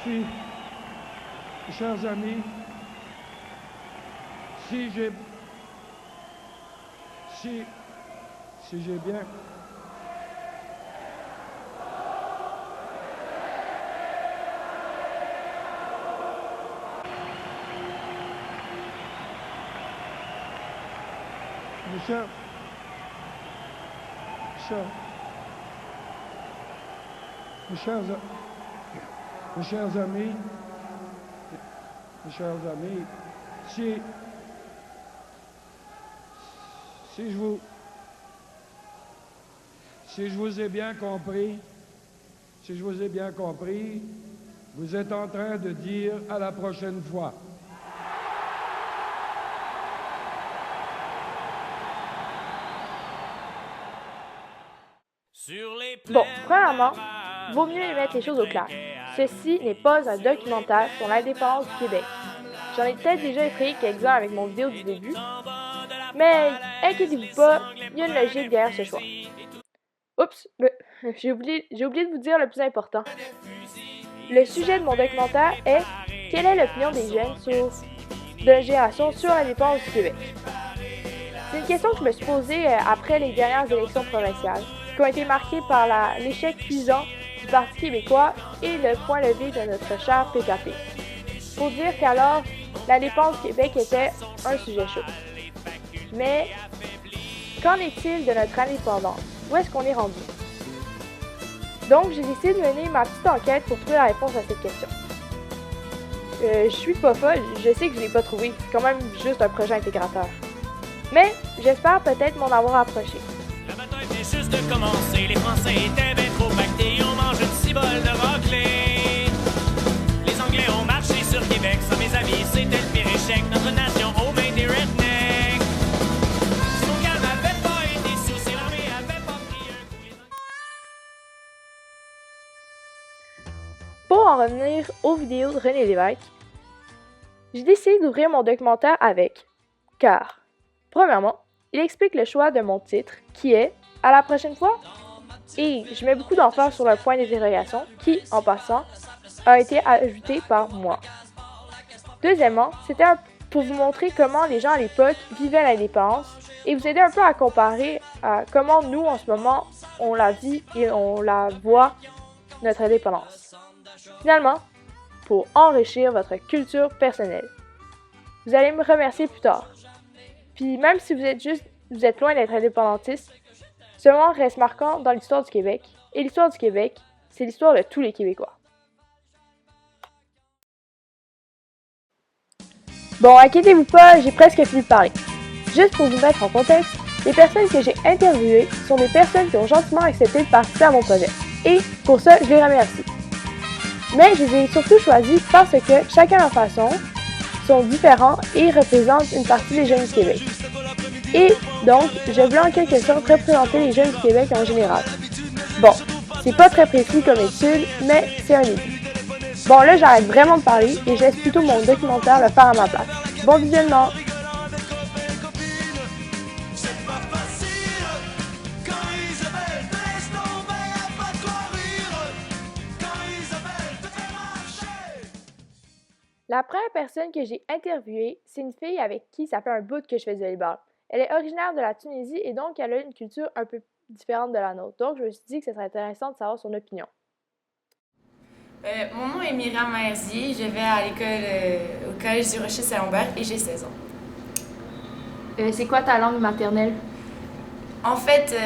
Si, chers amis, si j'ai bien... Mes chers amis, si je vous ai bien compris, vous êtes en train de dire à la prochaine fois. Bon, premièrement, vaut mieux mettre les choses au clair. Ceci n'est pas un documentaire sur l'indépendance du Québec. J'en ai peut-être déjà effrayé quelques-uns avec mon vidéo du début, mais inquiétez-vous pas, il y a une logique derrière ce choix. Oups, j'ai oublié de vous dire le plus important. Le sujet de mon documentaire est « Quelle est l'opinion des jeunes de la génération sur l'indépendance du Québec? » C'est une question que je me suis posée après les dernières élections provinciales, qui ont été marquées par l'échec cuisant du Parti québécois et le point levé de notre cher PKP. Faut dire qu'alors, l'indépendance du Québec était un sujet chaud. Mais qu'en est-il de notre indépendance? Où est-ce qu'on est rendu? Donc, j'ai décidé de mener ma petite enquête pour trouver la réponse à cette question. Je suis pas folle, je sais que je l'ai pas trouvé, c'est quand même juste un projet intégrateur. Mais j'espère peut-être m'en avoir approché. La bataille venait juste de commencer, les Français étaient bien trop pactés, on mange une cibole de raclée. Les Anglais ont marché sur Québec, ça mes amis, c'était le pire échec, notre nation aux mains des rednecks. Si mon gars n'avait pas été sous, si l'armée avait pas pris un coup. Pour en revenir aux vidéos de René Lévesque, j'ai décidé d'ouvrir mon documentaire avec, car, premièrement, il explique le choix de mon titre, qui est « À la prochaine fois », et je mets beaucoup d'emphase sur le point d'interrogation, qui, en passant, a été ajouté par moi. Deuxièmement, c'était pour vous montrer comment les gens à l'époque vivaient l'indépendance, et vous aider un peu à comparer à comment nous, en ce moment, on la vit et on la voit, notre indépendance. Finalement, pour enrichir votre culture personnelle. Vous allez me remercier plus tard. Puis même si vous êtes loin d'être indépendantiste, ce moment reste marquant dans l'histoire du Québec. Et l'histoire du Québec, c'est l'histoire de tous les Québécois. Bon, inquiétez-vous pas, j'ai presque fini de parler. Juste pour vous mettre en contexte, les personnes que j'ai interviewées sont des personnes qui ont gentiment accepté de participer à mon projet. Et pour ça, je les remercie. Mais je les ai surtout choisis parce que, chacun à leur façon, sont différents et représentent une partie des jeunes du Québec. Et donc, je voulais en quelque sorte représenter les jeunes du Québec en général. Bon, c'est pas très précis comme étude, mais c'est un début. Bon, là, j'arrête vraiment de parler et je laisse plutôt mon documentaire le faire à ma place. Bon visionnement! La première personne que j'ai interviewée, c'est une fille avec qui ça fait un bout que je fais du volleyball. Elle est originaire de la Tunisie et donc elle a une culture un peu différente de la nôtre. Donc je me suis dit que ce serait intéressant de savoir son opinion. Mon nom est Myriam Merzier, je vais à l'école au Collège du Rocher-Saint-Lambert et j'ai 16 ans. C'est quoi ta langue maternelle? En fait,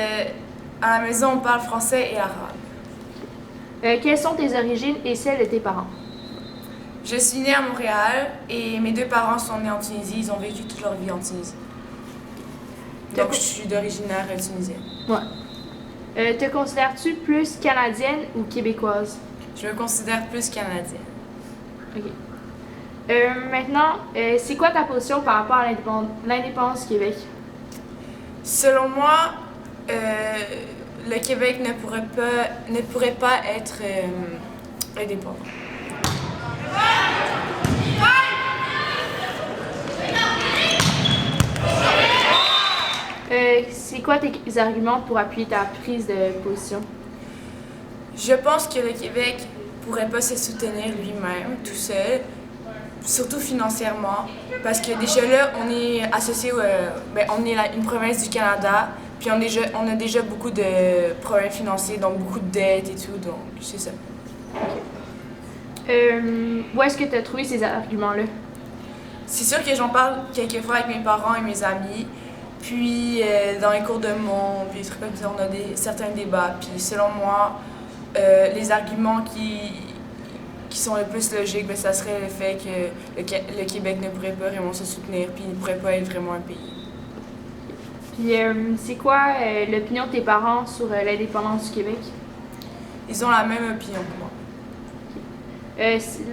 à la maison, on parle français et arabe. Quelles sont tes origines et celles de tes parents? Je suis née à Montréal et mes deux parents sont nés en Tunisie, ils ont vécu toute leur vie en Tunisie. Donc je suis d'origine tunisienne. Ouais. Te considères-tu plus canadienne ou québécoise? Je me considère plus canadienne. Ok. Maintenant, c'est quoi ta position par rapport à l'indépendance du Québec? Selon moi, le Québec ne pourrait pas être indépendant. C'est quoi tes arguments pour appuyer ta prise de position? Je pense que le Québec pourrait pas se soutenir lui-même, tout seul, surtout financièrement, parce que déjà là, on est associé, on est une province du Canada, puis on a déjà beaucoup de problèmes financiers, donc beaucoup de dettes et tout, donc c'est ça. Où est-ce que tu as trouvé ces arguments-là? C'est sûr que j'en parle quelquefois avec mes parents et mes amis, puis dans les cours de monde, puis des trucs comme ça, on a certains débats, puis selon moi, les arguments qui sont le plus logiques, ben, ça serait le fait que le Québec ne pourrait pas vraiment se soutenir, puis il ne pourrait pas être vraiment un pays. Puis c'est quoi l'opinion de tes parents sur l'indépendance du Québec? Ils ont la même opinion que moi.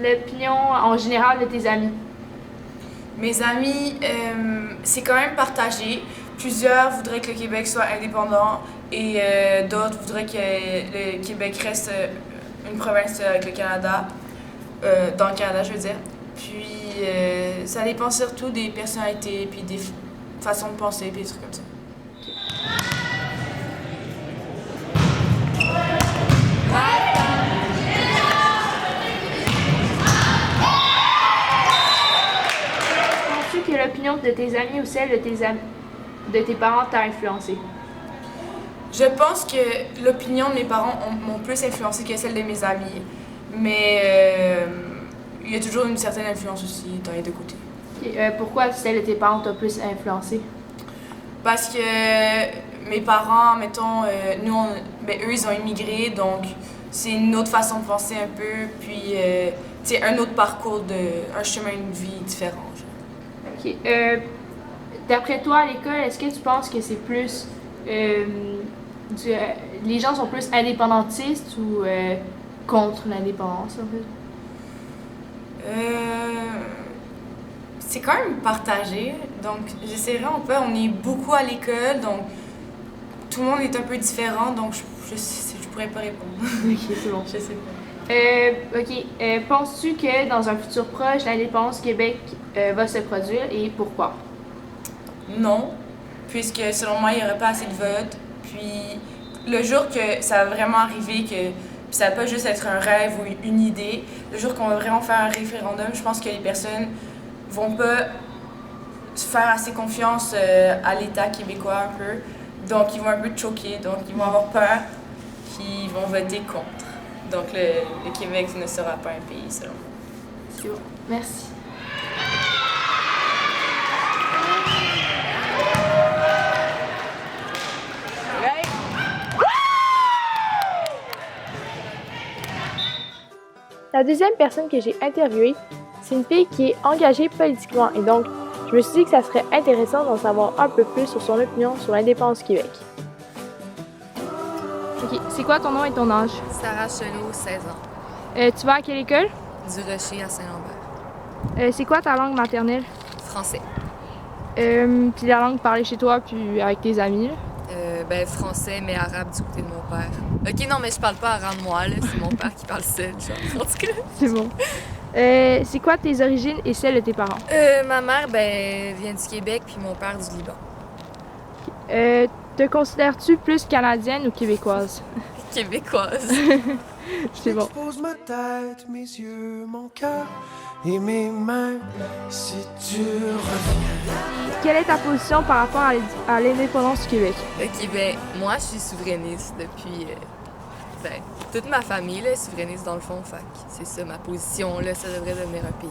L'opinion en général de tes amis? Mes amis, c'est quand même partagé. Plusieurs voudraient que le Québec soit indépendant et d'autres voudraient que le Québec reste une province avec le Canada, dans le Canada, je veux dire. Puis ça dépend surtout des personnalités, puis des façons de penser, puis des trucs comme ça. Penses-tu que l'opinion de tes amis ou celle de tes parents t'a influencé? Je pense que l'opinion de mes parents m'ont plus influencé que celle de mes amis, mais il y a toujours une certaine influence aussi dans les deux côtés. Pourquoi celle de tes parents t'a plus influencé? Parce que mes parents, mettons, eux, ils ont immigré, donc c'est une autre façon de penser un peu, puis c'est un autre parcours, un chemin de vie différent. OK. D'après toi, à l'école, est-ce que tu penses que c'est plus... les gens sont plus indépendantistes ou contre l'indépendance, en fait? C'est quand même partagé, donc je sais vraiment pas. On est beaucoup à l'école, donc tout le monde est un peu différent, donc je pourrais pas répondre. OK, c'est bon. Je sais pas. OK. Penses-tu que dans un futur proche, l'indépendance du Québec va se produire et pourquoi? Non, puisque selon moi, il n'y aurait pas assez de votes. Puis le jour que ça va vraiment arriver, que ça va pas juste être un rêve ou une idée, le jour qu'on va vraiment faire un référendum, je pense que les personnes vont pas faire assez confiance à l'État québécois un peu. Donc ils vont un peu choquer, donc ils vont avoir peur, puis ils vont voter contre. Donc le Québec ne sera pas un pays selon moi. C'est bon. Merci. La deuxième personne que j'ai interviewée, c'est une fille qui est engagée politiquement et donc je me suis dit que ça serait intéressant d'en savoir un peu plus sur son opinion sur l'indépendance du Québec. Ok, c'est quoi ton nom et ton âge? Sarah Chelot, 16 ans. Tu vas à quelle école? Du Rocher à Saint-Lambert. C'est quoi ta langue maternelle? Français. Puis la langue parlée chez toi puis avec tes amis? Là? Français, mais arabe du côté de mon père. Ok, non, mais je parle pas arabe moi, là. C'est mon père qui parle seul, genre. En tout cas. C'est bon. C'est quoi tes origines et celles de tes parents? Ma mère, vient du Québec, puis mon père du Liban. Te considères-tu plus canadienne ou québécoise? Québécoise. C'est bon. J'expose ma tête, mes yeux, mon cœur et mes mains, si tu reviens. Quelle est ta position par rapport à l'indépendance du Québec? Ok, moi, je suis souverainiste depuis... toute ma famille là, est souverainiste dans le fond, fait que c'est ça ma position, là, ça devrait devenir un pays.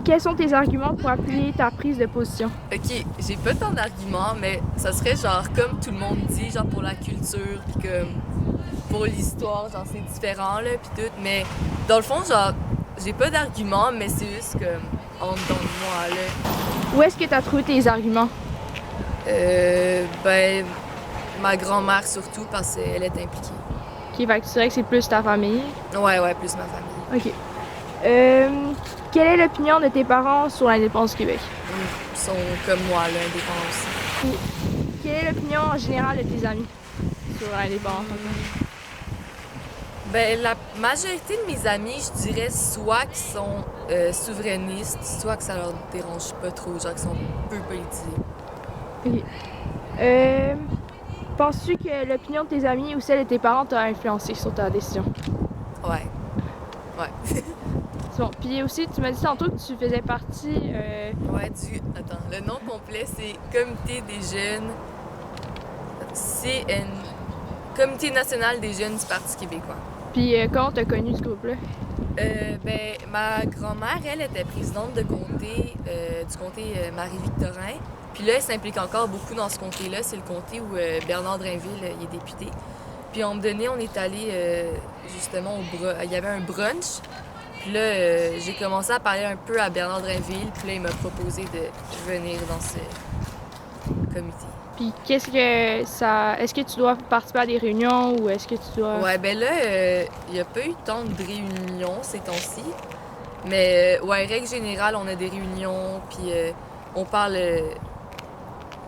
Quels sont tes arguments pour appuyer ta prise de position? Ok, j'ai pas tant d'arguments, mais ça serait genre comme tout le monde dit, genre pour la culture, puis comme pour l'histoire, genre c'est différent, là, puis tout, mais dans le fond, genre, j'ai pas d'arguments, mais c'est juste comme en dedans de moi, là. Où est-ce que tu as trouvé tes arguments? Ma grand-mère surtout, parce qu'elle est impliquée. Ok, fait que tu dirais que c'est plus ta famille? Ouais, plus ma famille. Ok. Quelle est l'opinion de tes parents sur l'indépendance du Québec? Ils sont comme moi, l'indépendance aussi. Quelle est l'opinion en général de tes amis sur l'indépendance? La majorité de mes amis, je dirais soit qu'ils sont souverainistes, soit que ça leur dérange pas trop, genre qu'ils sont peu politisés. Ok. Penses-tu que l'opinion de tes amis ou celle de tes parents t'a influencé sur ta décision? Ouais. Ouais. Bon, puis aussi, tu m'as dit tantôt que tu faisais partie... Ouais, Attends, le nom complet, c'est Comité des jeunes... Comité national des jeunes du Parti québécois. Puis comment t'as connu ce groupe-là? Ben, ma grand-mère, elle était présidente de comté, du comté Marie-Victorin. Puis là, elle s'implique encore beaucoup dans ce comté-là. C'est le comté où Bernard Drainville il est député. Puis à un moment donné, on est allé justement il y avait un brunch. Puis là, j'ai commencé à parler un peu à Bernard Drainville. Puis là, il m'a proposé de venir dans ce comité. Puis qu'est-ce que ça... Est-ce que tu dois participer à des réunions ou est-ce que tu dois... Ouais, ben là, il n'y a pas eu tant de réunions ces temps-ci. Mais ouais, règle générale, on a des réunions, puis on parle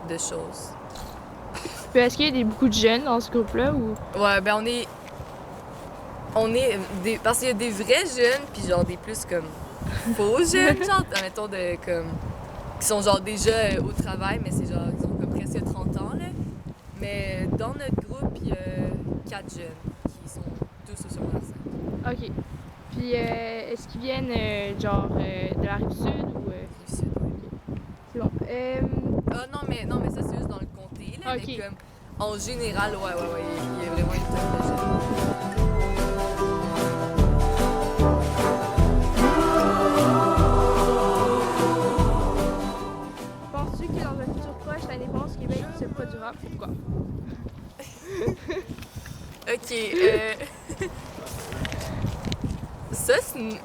de choses. Puis est-ce qu'il y a beaucoup de jeunes dans ce groupe-là ou... Ouais, ben parce qu'il y a des vrais jeunes, puis genre des plus comme faux jeunes, genre, mettons, qui sont genre déjà au travail, mais c'est genre, ils ont comme presque 30 ans, là. Mais dans notre groupe, il y a 4 jeunes qui sont tous au secondaire 5. OK. Puis est-ce qu'ils viennent de la Rive-Sud ou... Rive-Sud, ouais. C'est bon. Ah non, mais ça, c'est juste dans le comté, là. OK. Mais comme, en général, ouais, il y a vraiment une tonne de jeunes. Penses-tu que dans un futur proche, l'indépendance du Québec se produira? Pourquoi? OK. Ça, c'est...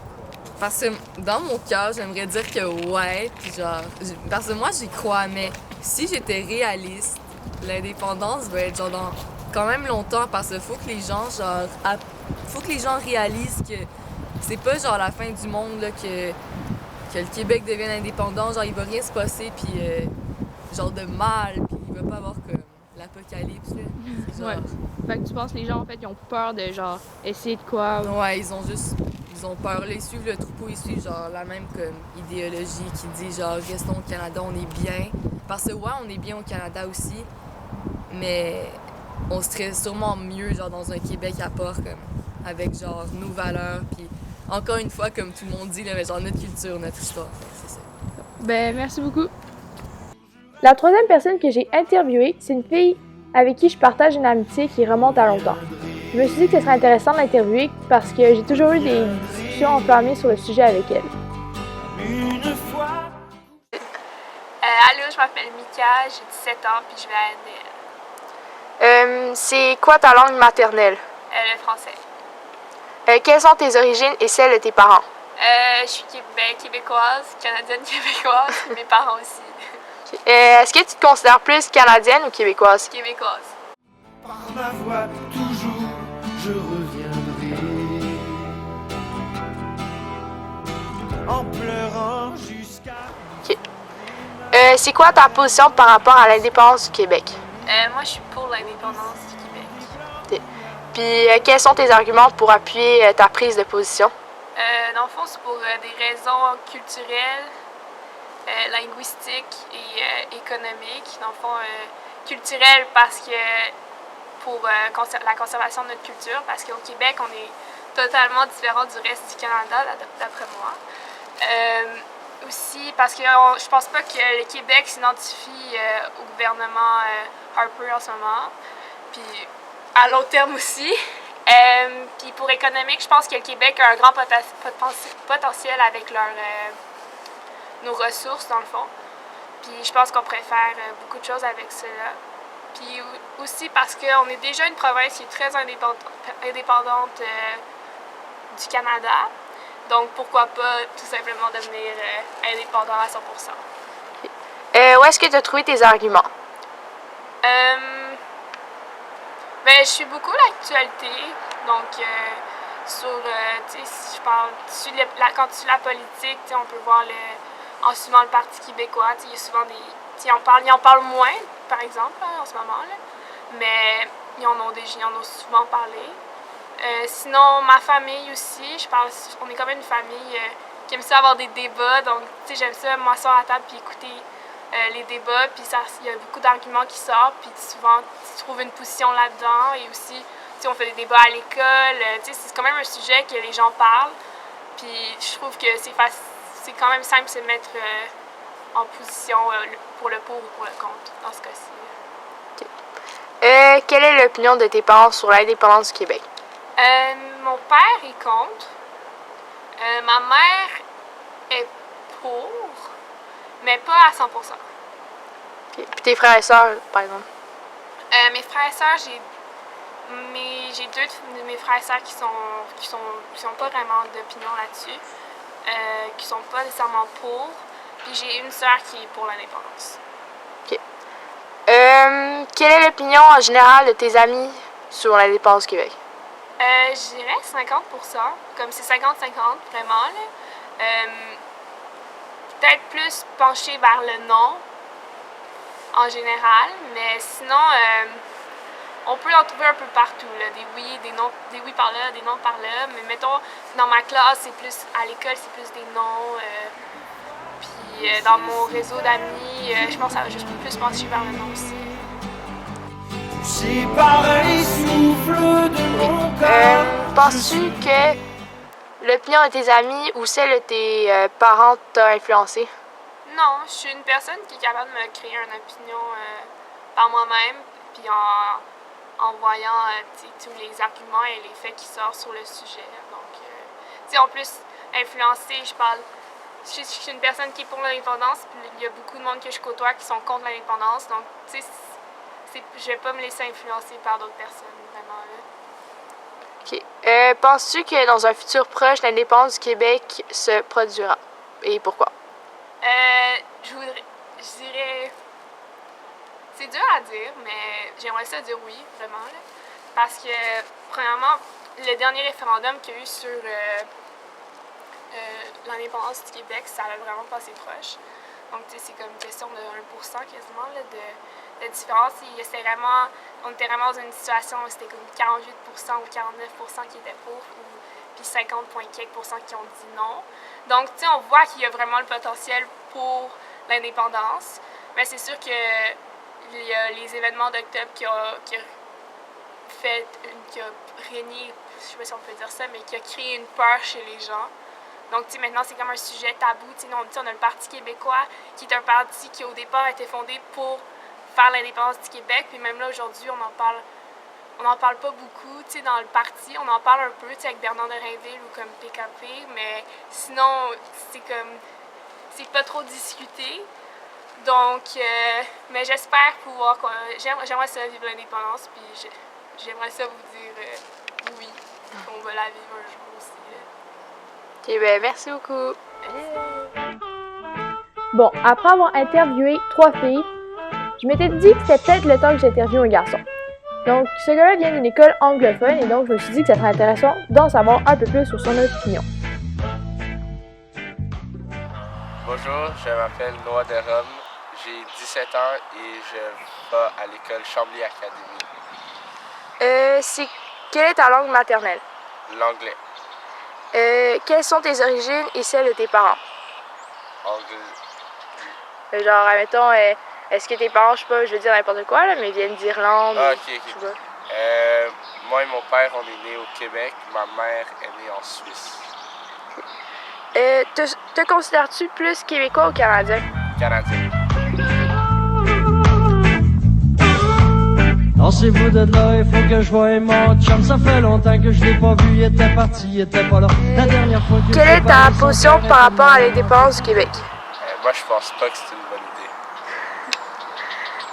Parce que dans mon cœur, j'aimerais dire que ouais, puis genre... Parce que moi, j'y crois, mais si j'étais réaliste, l'indépendance va être genre dans quand même longtemps, parce qu'il faut que les gens, faut que les gens réalisent que c'est pas genre la fin du monde, là, que le Québec devienne indépendant, genre il va rien se passer, puis genre de mal, puis il va pas avoir comme l'apocalypse, là. Genre... Ouais. Fait que tu penses que les gens, en fait, ils ont peur de, genre, essayer de quoi? Ouais, ils ont peur. Là, ils suivent le troupeau, ils suivent genre la même comme idéologie qui dit genre restons au Canada, on est bien. Parce que ouais, on est bien au Canada aussi, mais on serait sûrement mieux genre dans un Québec à part, comme avec genre nos valeurs, puis encore une fois, comme tout le monde dit, là, mais genre notre culture, notre histoire, c'est ça. Ben, merci beaucoup. La troisième personne que j'ai interviewée, c'est une fille avec qui je partage une amitié qui remonte à longtemps. Je me suis dit que ce serait intéressant de l'interviewer parce que j'ai toujours eu des discussions enflammées sur le sujet avec elle. Allô, je m'appelle Mika, j'ai 17 ans, puis je vais à NDL. C'est quoi ta langue maternelle? Le français. Quelles sont tes origines et celles de tes parents? Je suis québécoise, canadienne-québécoise, mes parents aussi. Est-ce que tu te considères plus canadienne ou québécoise? Québécoise. Par ma voix, toujours, je reviendrai. En pleurant jusqu'à... C'est quoi ta position par rapport à l'indépendance du Québec? Moi, je suis pour l'indépendance du Québec. Puis, quels sont tes arguments pour appuyer ta prise de position? Dans le fond, c'est pour des raisons culturelles, linguistiques et économiques. Dans le fond, culturelles parce que pour la conservation de notre culture, parce qu'au Québec, on est totalement différent du reste du Canada, d'après moi. Aussi parce que je pense pas que le Québec s'identifie au gouvernement Harper en ce moment, puis à long terme aussi. Puis pour économique, je pense que le Québec a un grand potentiel avec nos ressources, dans le fond. Puis je pense qu'on pourrait faire beaucoup de choses avec cela. Puis aussi parce qu'on est déjà une province qui est très indépendante du Canada. Donc pourquoi pas tout simplement devenir indépendant à 100%. Où est-ce que tu as trouvé tes arguments? Je suis beaucoup l'actualité, donc si je parle, quand tu suis la politique, on peut voir en suivant le Parti québécois, il y a souvent ils en parlent moins, par exemple, en ce moment, là, mais ils en ont souvent parlé. Sinon, ma famille aussi, on est comme une famille qui aime ça avoir des débats, donc j'aime ça m'asseoir à la table puis écouter les débats, puis il y a beaucoup d'arguments qui sortent, puis souvent tu trouves une position là-dedans, et aussi on fait des débats à l'école. C'est quand même un sujet que les gens parlent. Puis je trouve que c'est quand même simple de se mettre en position pour le pour ou pour le contre dans ce cas-ci. Quelle est l'opinion de tes parents sur l'indépendance du Québec? Mon père est contre. Ma mère est pour, mais pas à 100%. Puis tes frères et sœurs, par exemple? Mes frères et sœurs, j'ai deux de mes frères et sœurs qui sont pas vraiment d'opinion là-dessus, qui sont pas nécessairement pour. Puis j'ai une sœur qui est pour l'indépendance. Quelle est l'opinion en général de tes amis sur l'indépendance du Québec? Je dirais 50%, comme c'est 50-50 vraiment. Peut-être plus penché vers le non en général, mais sinon on peut en trouver un peu partout, là, des oui par là, des non par là, mais mettons dans ma classe c'est plus, à l'école c'est plus des non, puis dans mon réseau d'amis je pense que ça va juste plus pencher vers le non aussi. C'est pareil, souffle de mon cœur. Penses-tu que l'opinion de tes amis ou celle de tes parents t'a influencé? Non, je suis une personne qui est capable de me créer une opinion par moi-même, puis en voyant tous les arguments et les faits qui sortent sur le sujet. Donc, en plus, influencé, je suis une personne qui est pour l'indépendance, puis il y a beaucoup de monde que je côtoie qui sont contre l'indépendance, donc, je vais pas me laisser influencer par d'autres personnes, vraiment. OK. Penses-tu que dans un futur proche, l'indépendance du Québec se produira? Et pourquoi? Je dirais... C'est dur à dire, mais j'aimerais ça dire oui, vraiment. Là. Parce que, premièrement, le dernier référendum qu'il y a eu sur l'indépendance du Québec, ça a vraiment passé proche. Donc, c'est comme une question de 1% quasiment là, de différence. On était vraiment dans une situation où c'était comme 48% ou 49% qui étaient pour, puis 50,quelques% qui ont dit non. Donc, on voit qu'il y a vraiment le potentiel pour l'indépendance. Mais c'est sûr que les événements d'octobre qui a régné, je sais pas si on peut dire ça, mais qui a créé une peur chez les gens. Donc, maintenant, c'est comme un sujet tabou. On a le Parti québécois, qui est un parti qui, au départ, a été fondé pour faire l'indépendance du Québec. Puis même là, aujourd'hui, on n'en parle pas beaucoup, dans le parti. On en parle un peu, avec Bernard de Rainville ou comme PKP. Mais sinon, c'est pas trop discuté. Donc, mais j'espère pouvoir... J'aimerais ça vivre l'indépendance, puis j'aimerais ça vous dire oui, qu'on va la vivre un jour aussi. OK, ben merci beaucoup. Bon, après avoir interviewé 3 filles, je m'étais dit que c'était peut-être le temps que j'interviewe un garçon. Donc, ce gars-là vient d'une école anglophone et donc je me suis dit que ça serait intéressant d'en savoir un peu plus sur son opinion. Bonjour, je m'appelle Noah Derome, j'ai 17 ans et je vais à l'école Chambly Academy. Quelle est ta langue maternelle? L'anglais. Quelles sont tes origines et celles de tes parents? Anglais. Genre, admettons, est-ce que tes parents, je sais pas, je veux dire n'importe quoi, là, mais viennent d'Irlande? Ah, ok. Moi et mon père, on est nés au Québec. Ma mère est née en Suisse. Te considères-tu plus québécois ou canadien? Canadien. Lancez-vous de là, il faut que je voie mon chum. Ça fait longtemps que je l'ai pas vu, il était parti, il était pas là. La dernière fois que quelle est ta position par rapport à l'indépendance du Québec? Moi, je pense pas que c'est une bonne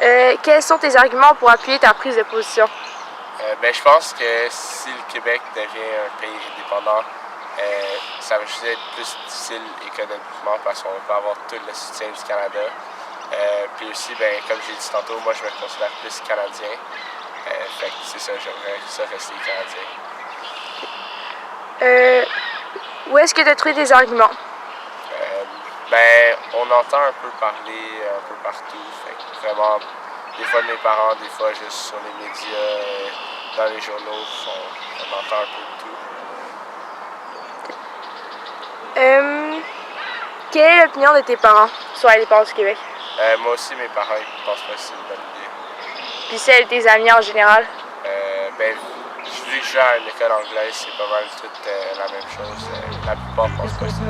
idée. Quels sont tes arguments pour appuyer ta prise de position? Je pense que si le Québec devient un pays indépendant, ça va juste être plus difficile économiquement parce qu'on va pas avoir tout le soutien du Canada. Puis aussi, comme j'ai dit tantôt, moi je me considère plus canadien. Fait que c'est ça, j'aimerais ça rester canadien. Où est-ce que tu as trouvé tes arguments? On entend un peu parler un peu partout. Fait que vraiment, des fois de mes parents, des fois juste sur les médias, dans les journaux, on entend un peu de tout. Quelle est l'opinion de tes parents sur l'indépendance du Québec? Moi aussi, mes parents, ils pensent pas que c'est une bonne idée. Puis celle de tes amis en général? Je vu que je vais à une école anglaise, c'est pas mal toute la même chose. La plupart pensent pas que c'est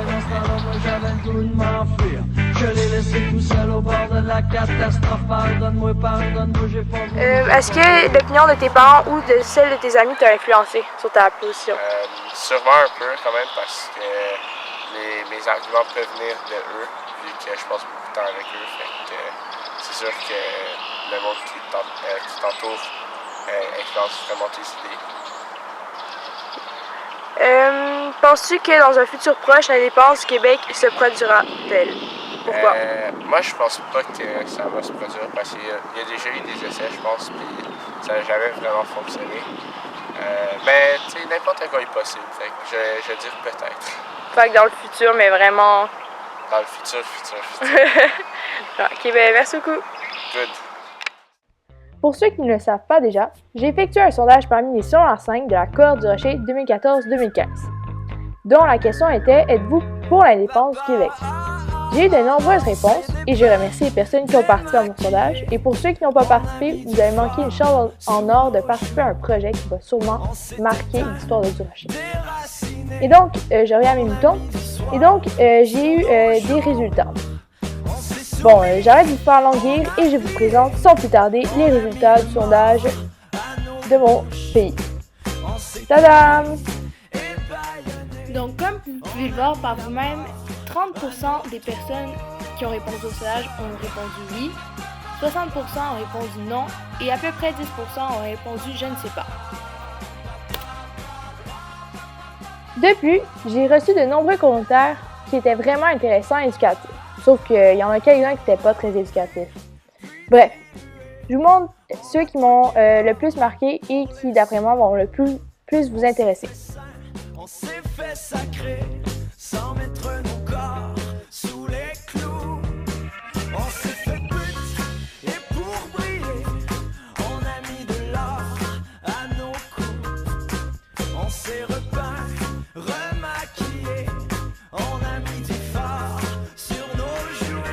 Est-ce que l'opinion de tes parents ou de celle de tes amis t'a influencé sur ta position? Sûrement un peu quand même parce que mes arguments peuvent venir de eux, vu que je passe beaucoup de temps avec eux. Fait que c'est sûr que le monde qui t'entoure influence vraiment tes idées. Penses-tu que dans un futur proche, l'indépendance du Québec se produira-t-elle? Pourquoi? Moi, je pense pas que ça va se produire parce qu'il y a déjà eu des essais, je pense, puis ça n'a jamais vraiment fonctionné. Mais tu sais, n'importe quoi est possible. Fait que je vais dire peut-être. Fait que dans le futur, mais vraiment... Dans le futur. Ok, ben merci beaucoup. Good. Pour ceux qui ne le savent pas déjà, j'ai effectué un sondage parmi les secondaires 5 de la cohorte du Rocher 2014-2015, dont la question était « Êtes-vous pour l'indépendance du Québec ?» J'ai eu de nombreuses réponses et je remercie les personnes qui ont participé à mon sondage. Et pour ceux qui n'ont pas participé, vous avez manqué une chance en or de participer à un projet qui va sûrement marquer l'histoire de Durocher. Et donc, je reviens à mes moutons. Et donc, j'ai eu des résultats. Bon, j'arrête de vous faire languir et je vous présente sans plus tarder les résultats du sondage de mon pays. Tadam! Donc, comme vous pouvez le voir par vous-même, 30% des personnes qui ont répondu au sondage ont répondu oui, 60% ont répondu non et à peu près 10% ont répondu je ne sais pas. Depuis, j'ai reçu de nombreux commentaires qui étaient vraiment intéressants et éducatifs. Sauf qu'il y en a quelques-uns qui n'étaient pas très éducatifs. Bref, je vous montre ceux qui m'ont le plus marqué et qui, d'après moi, vont le plus vous intéresser. On s'est fait sacrer sans mettre nos corps sous les clous. On s'est fait but et pour briller, on a mis de l'or à nos coups. On s'est repeint, remaquillé, on a mis du fard sur nos joues.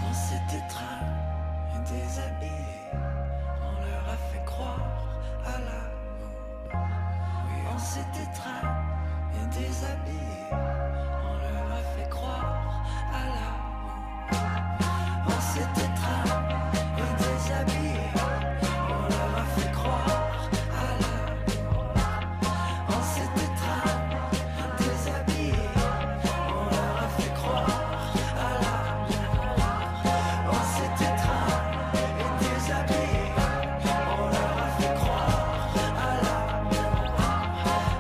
On s'est étreint et déshabillé, on leur a fait croire à l'amour. Oui, on s'est étreint et déshabillé, on leur a fait croire à l'amour. On s'est étreint et déshabillé, on leur a fait croire à l'amour. On s'est étreint et déshabillé, on leur a fait croire à l'amour. On s'est étreint et déshabillé, on leur a fait croire à l'amour.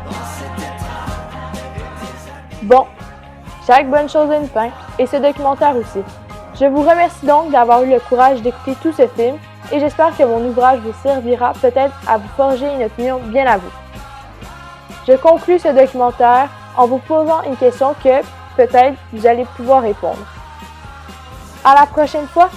On s'est étreint et déshabillé. Bon, chaque bonne chose a une fin, et ce documentaire aussi. Je vous remercie donc d'avoir eu le courage d'écouter tout ce film, et j'espère que mon ouvrage vous servira peut-être à vous forger une opinion bien à vous. Je conclus ce documentaire en vous posant une question que, peut-être, vous allez pouvoir répondre. À la prochaine fois!